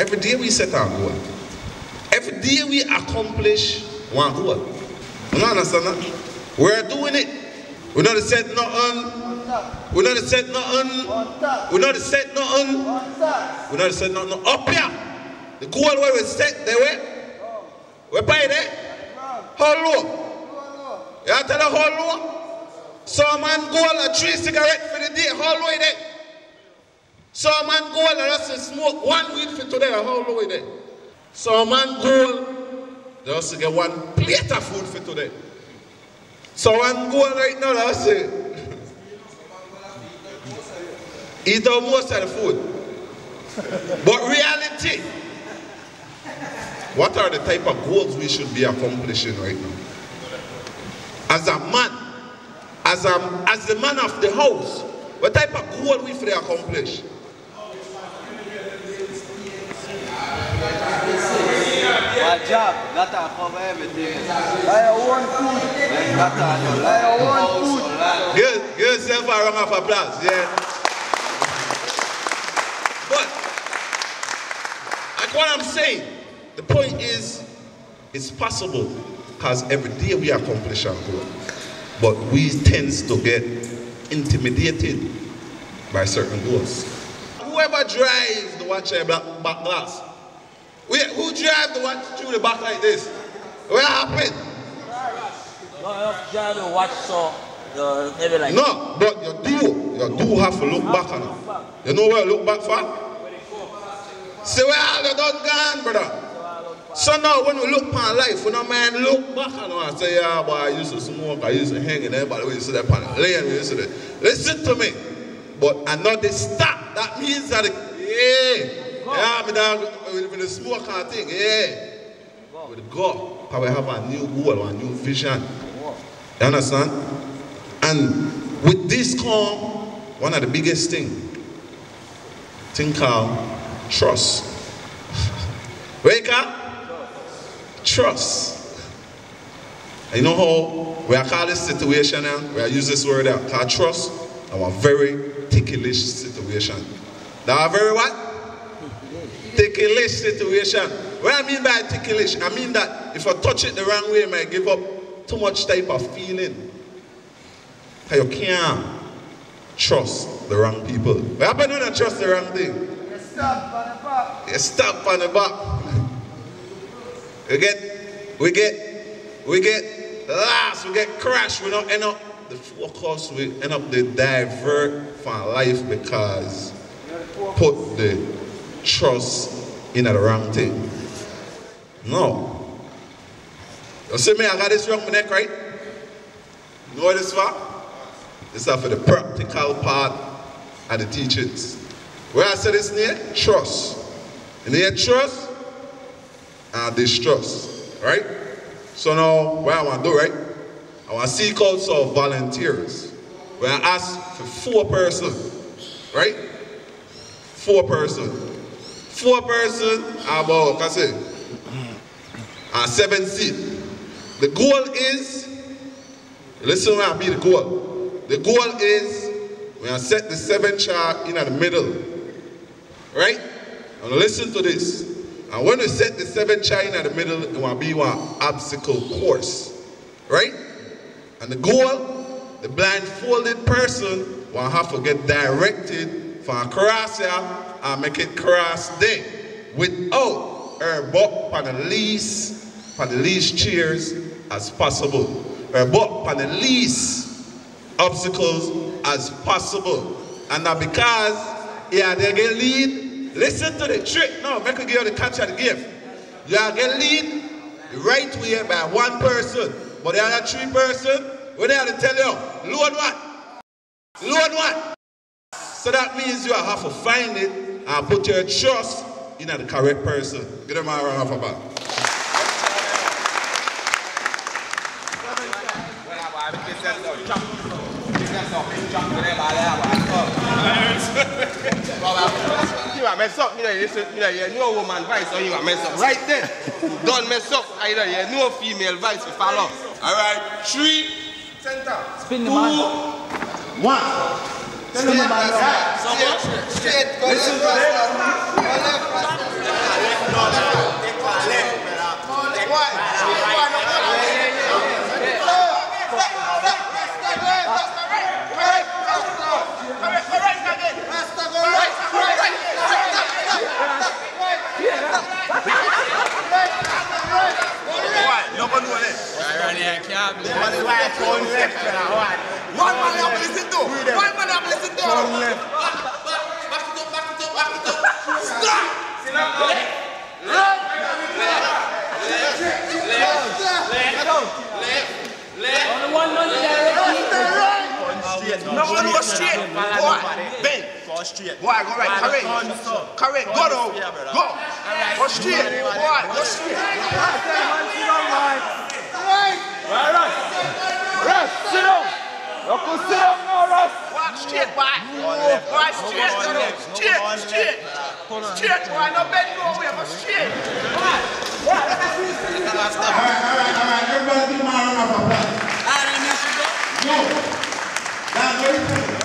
Every day we set our goal. Every day we accomplish one goal. You don't understand that? We're doing it. We're not set nothing. We're not set nothing. We're not set nothing. We're not set nothing up here. The goal where we set, they were. We're by there. How low? You tell her how low? Some man goal a 3 cigarettes for the day. How low is that? Some man goal and just smoke 1 weed for today. How low is that? Some man goal they also get 1 plate of food for today. So one goal right now, I say, eat out most of the food. But reality, what are the type of goals we should be accomplishing right now? As a man, as the man of the house, what type of goal we should accomplish? My job, that I cover everything. I want food. I want food. Give yourself a round of applause, yeah. But, like what I'm saying, the point is, it's possible because every day we accomplish our goal. But we tend to get intimidated by certain goals. Whoever drives the watch back glass, who drive the watch through the back like this? What happened? No, you drive the watch so maybe like. No, but you do have to look back on it. You know where you look back for? See where all you done gone, brother. So now when we look upon life, we don't mind look back on it and say, yeah, boy, I used to smoke, I used to hang in everybody, we used to that pan lane, we used to that. Listen to me. But I know they stop. That means that yeah, me dog with the smoke kind of thing, yeah. With go, because we have a new goal, a new vision. You understand? And with this come one of the biggest thing called trust. Wake up? Trust. And you know how we are called this situation now? We are use this word out. Called trust. Our very ticklish situation. Now very what? Ticklish situation. What I mean by ticklish? I mean that if I touch it the wrong way, I might give up too much type of feeling. Because you can't trust the wrong people. What happens when you trust the wrong thing? You stop on the back. You stop on the back. We get last, we get crashed, we don't end up the focus, we end up the divert from life because put the trust in the wrong thing. No. You see me, I got this wrong neck, right? You know what this for? This is for the practical part of the teachings. Where I said this near? Trust. In the trust and distrust. Right? So now, what I want to do, right? I want to seek out some volunteers. Where I ask for 4 persons. Right? 4 persons. 4 persons about, I say, 7 seats. The goal is, listen when I be the goal. The goal is, when I set the 7 chart in the middle. Right? And listen to this. And when we set the 7 chart in the middle, it will be one obstacle course. Right? And the goal, the blindfolded person will have to get directed from across here and make it cross there without her butt on the least chairs as possible. Her butt on the least obstacles as possible. And that because they get lead. Listen to the trick. No, make a give you the catch of the gift. You are get lead the right way by 1 person. But the other 3 person, when they have to tell you, load what? Load what? So that means you have to find it and put your trust in the correct person. Give them a round of applause. You are messed up, you know woman voice, or you are messed up. Right there. Don't mess up, either you know female voice to follow. Alright, 3, center. Spin the man. 1. Spin the man. Straight. Go left. Go left. One man up listen to. One man up listen to. Back it up. Stop. Left. Only one money there. No, go straight. Boy, bend. Go straight. Boy, go right. Correct. Go now. Go. Go straight. Boy, go straight. Russ, sit down. You can sit down now, Russ. Walk straight, boy. Boy, straight. Straight, boy. No bend nowhere, but straight. Alright, everybody give my round of applause. No. That's very important.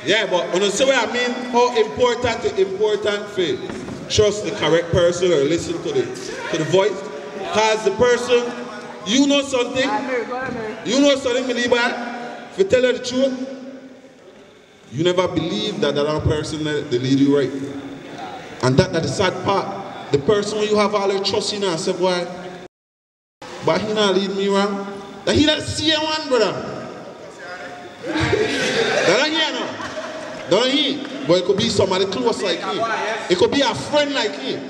Yeah, but when you see what I mean, how important for trust the correct person or listen to the voice. Because the person, you know something, Maliba, if you tell her the truth, you never believe that other person they lead you right. And that's the sad part. The person when you have all your trust in, I said, boy, but he not lead me wrong. That he not see one, brother. Don't hear no. Don't hear. But it could be somebody close like him. It could be a friend like him.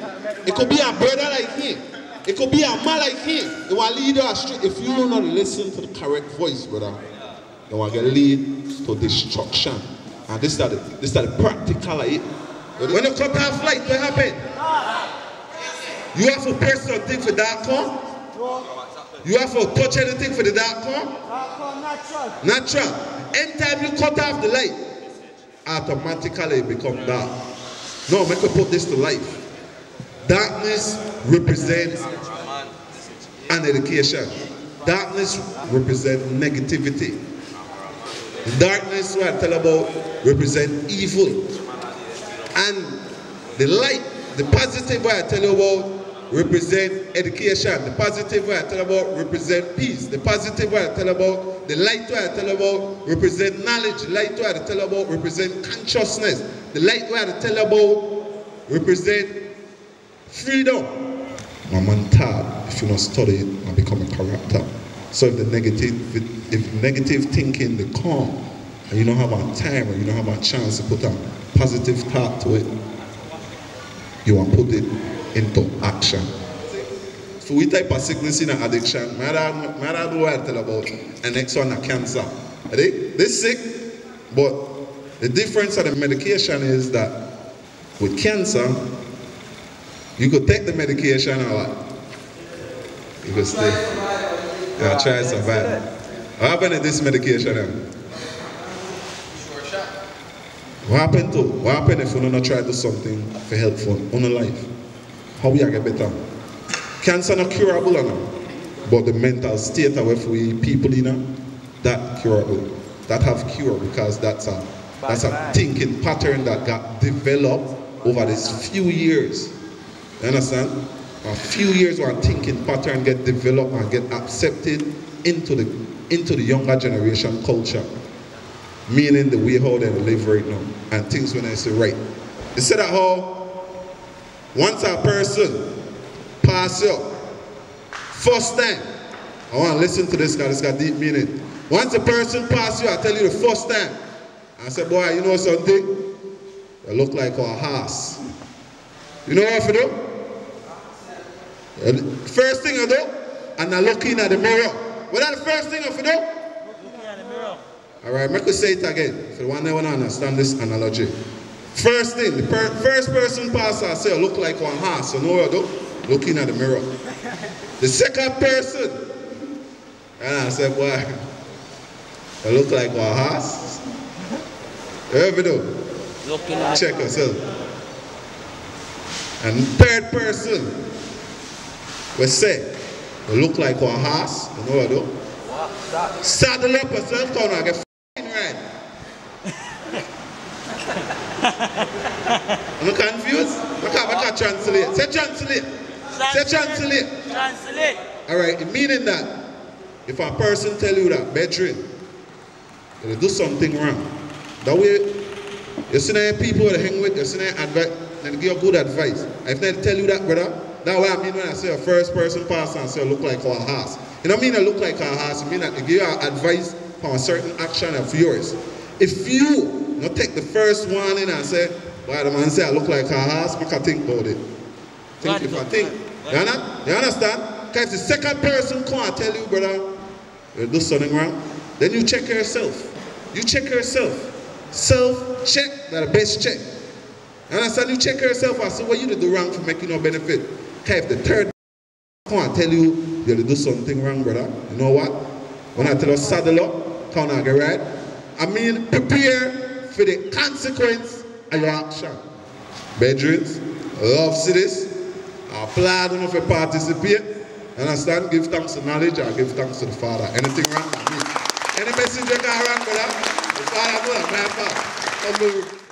It could be a brother like him. It could be a man like him. They want to lead you astray. If you do not listen to the correct voice, brother, they want to lead to destruction. And this is the practical of it. When you cut off light, what happens? You have to press something for that come. You have to touch anything for the dark come. Natural. Anytime you cut off the light, automatically it becomes dark. No, make me put this to life. Darkness represents uneducation. Darkness represents negativity. The darkness, what I tell about, represents evil. And the light, the positive, what I tell you about, represent education. The positive way I tell about represent peace. The positive way I tell about, the light way I tell about represent knowledge. The light way I tell about represent consciousness. The light way I tell about represent freedom. My man Tad, if you not study it and become a character. So if negative thinking they come and you don't have a time or you don't have a chance to put a positive thought to it, you want to put it into action. So we type of sickness in an addiction, matter what I tell about, and next one a cancer. They sick, but the difference of the medication is that with cancer, you could take the medication or what? You could stay. I'll try to survive. What happened to this medication now? What happened if we don't try to do something for helpful on our life? How we get better? Cancer not curable now, but the mental state of we people that curable, that have cure because that's a thinking pattern that got developed over these few years. You understand? A few years one thinking pattern get developed and get accepted into the younger generation culture. Meaning the way how they live right now and things when I say right. They said that how once a person pass you first time, I want to listen to this because it's got deep meaning. Once a person pass you, I tell you the first time. I said, boy, you know something? You look like a horse. You know what I do? First thing I do, and I look in at the mirror. What is the first thing I do? Looking at the mirror. Alright, make me say it again. For the one that want to understand this analogy. First thing, the first person pass I say, I look like one horse. You know what I do? Looking at the mirror. The second person, and I said, boy, I look like one horse. You ever do? Check yourself. And third person, we say, I look like one horse. You know what I do? Saddle up yourself, come and get f***ing right. I'm confused? I can't translate. Say translate. Say translate. Translate. Alright, meaning that if a person tell you that, bedroom, they do something wrong. That way, you see that people that hang with, you see that advice, they give you good advice. If they tell you that, brother, that's what I mean when I say a first person pass and say look like a horse. You know what I mean? I look like a horse. I mean I give you advice from a certain action of yours. If you not take the first one in and say, boy, the man say I look like a horse, I can think about it. Think if I think. You understand? Because if the second person come and tell you, brother, you do something wrong, then you check yourself. You check yourself. Self-check, that's the best check. You understand? You check yourself and see what you do wrong for making no benefit. Because if the third come and tell you, you do something wrong, brother, you know what? When I tell you saddle up, come and get right. I mean, prepare for the consequence of your action. Bedrooms, love see this. I applaud them for participate. Understand? Give thanks to knowledge or give thanks to the Father. Anything wrong? I mean, any message you got wrong, brother? The Father, brother, my Father.